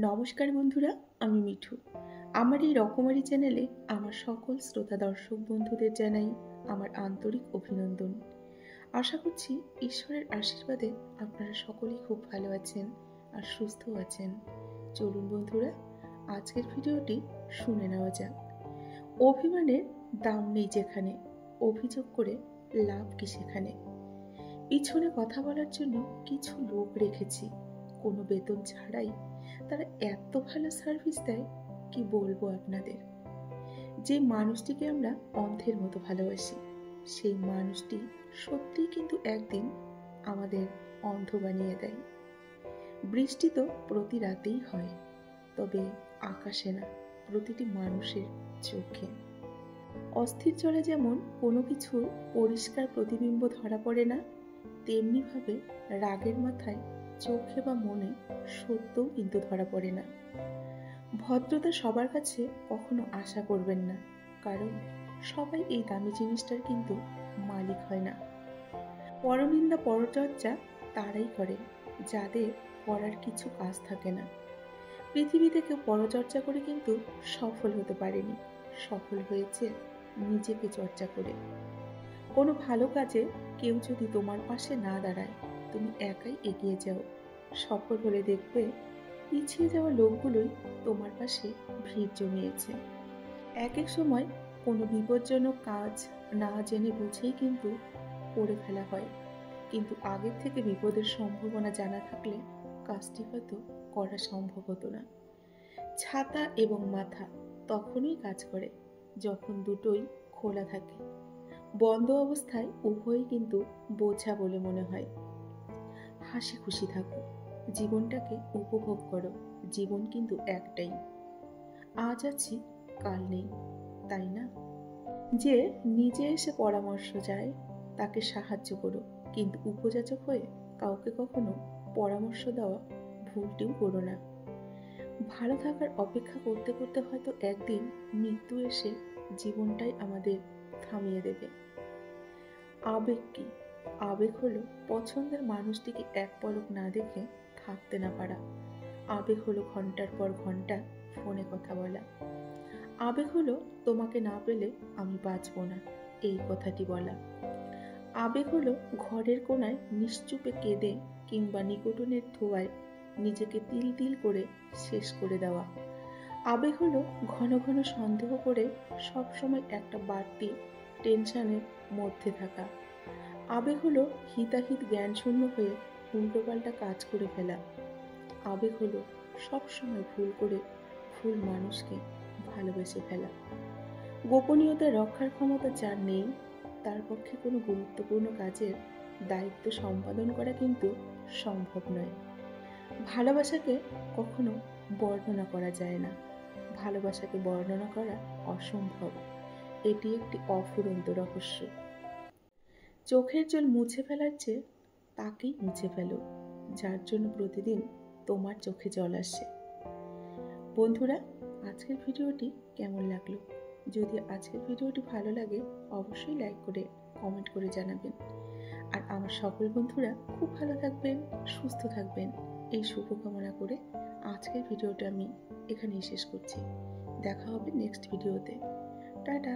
নমস্কার বন্ধুরা, আমি মিঠু। আমার এই রকমারি চ্যানেলে আমার সকল শ্রোতা দর্শক বন্ধুদের জানাই আমার আন্তরিক অভিনন্দন। আশা করছি ঈশ্বরের আশীর্বাদে আপনারা সকলেই খুব ভালো আছেন আর সুস্থ আছেন। চলুন বন্ধুরা, আজকের ভিডিওটি শুনে নেওয়া যাক। অভিমানের দাম নেই যেখানে, অভিযোগ করে লাভ কি সেখানে। পিছনে কথা বলার জন্য কিছু লোক রেখেছি, কোনো বেতন ছাড়াই তারা এত ভালো সার্ভিস দেয়, কি বলবো আপনাদের। যে মানুষটিকে আমরা অন্ধের মতো ভালোবাসি, সেই মানুষটি সত্যিই কিন্তু একদিন আমাদের অন্ধ বানিয়ে দেয়। বৃষ্টি তো প্রতি রাতেই হয়, তবে আকাশে না, প্রতিটি মানুষের চোখে। অস্থির জলে যেমন কোনো কিছুর পরিষ্কার প্রতিবিম্ব ধরা পড়ে না, তেমনিভাবে রাগের মাথায় চোখে বা মনে সত্যও কিন্তু ধরা পড়ে না। ভদ্রতা সবার কাছে কখনো আশা করবেন না, কারণ সবাই এই দামি জিনিসটার কিন্তু মালিক হয় না। পরনিন্দা পরচর্চা তারাই করে যাদের করার কিছু কাজ থাকে না। পৃথিবীতে কেউ পরচর্চা করে কিন্তু সফল হতে পারেনি, সফল হয়েছে নিজেকে চর্চা করে। কোনো ভালো কাজে কেউ যদি তোমার পাশে না দাঁড়ায়, তুমি একাই এগিয়ে যাও, সফল হলে দেখবে পিছিয়ে যাওয়া লোকগুলোই তোমার পাশে ভিড় জমিয়েছে। এক এক সময় কোনো বিপজ্জনক কাজ না জেনে বুঝেই কিন্তু করে ফেলা হয়, কিন্তু আগের থেকে বিপদের সম্ভাবনা জানা থাকলে কাজটি হয়তো করা সম্ভব হতো না। ছাতা এবং মাথা তখনই কাজ করে যখন দুটোই খোলা থাকে। বন্ধ অবস্থায় উভয়ই কিন্তু বোঝা বলে মনে হয়। হাসি খুশি থাকো, জীবনটাকে উপভোগ করো, জীবন কিন্তু একটাই। আজ আছি, কাল নেই, তাই না? যে নিজে এসে পরামর্শ চায় তাকে সাহায্য করো, কিন্তু উপযাচক হয়ে কাউকে কখনো পরামর্শ দেওয়া ভুলটিও করো না। ভালো থাকার অপেক্ষা করতে করতে হয়তো একদিন মৃত্যু এসে জীবনটাই আমাদের থামিয়ে দেবে। আবেগ কি? আবেগ হলো পছন্দের মানুষটিকে এক পলক না দেখে থাকতে না পারা। আবেগ হলো ঘন্টার পর ঘন্টা ফোনে কথা বলা। আবেগ হলো তোমাকে না পেলে আমি বাঁচবো না, এই কথাটি বলা। আবেগ হলো ঘরের কোনায় নিশ্চুপে কেঁদে কিংবা নিকোটিনের ধোঁয়ায় নিজেকে তিল তিল করে শেষ করে দেওয়া। আবেগ হলো ঘন ঘন সন্দেহ করে সবসময় একটা বাড়তি টেনশনের মধ্যে থাকা। আবেগ হলো হিতাহিত জ্ঞান শূন্য হয়ে উল্টোপাল্টা কাজ করে ফেলা। আবেগ হলো সবসময় ভুল করে ভুল মানুষকে ভালোবেসে ফেলা। গোপনীয়তা রক্ষার ক্ষমতা যার নেই, তার পক্ষে কোনো গুরুত্বপূর্ণ কাজের দায়িত্ব সম্পাদন করা কিন্তু সম্ভব নয়। ভালোবাসাকে কখনো বর্ণনা করা যায় না, ভালোবাসাকে বর্ণনা করা অসম্ভব। এটি একটি অফুরন্ত রহস্য। চোখের জল মুছে ফেলার চেয়ে তাকেই মুছে ফেলো যার জন্য প্রতিদিন তোমার চোখে জল আসে। বন্ধুরা, আজকের ভিডিওটি কেমন লাগলো? যদি আজকের ভিডিওটি ভালো লাগে অবশ্যই লাইক করে কমেন্ট করে জানাবেন। আর আমার সকল বন্ধুরা খুব ভালো থাকবেন, সুস্থ থাকবেন, এই শুভকামনা করে আজকের ভিডিওটা আমি এখানেই শেষ করছি। দেখা হবে নেক্সট ভিডিওতে। টাটা।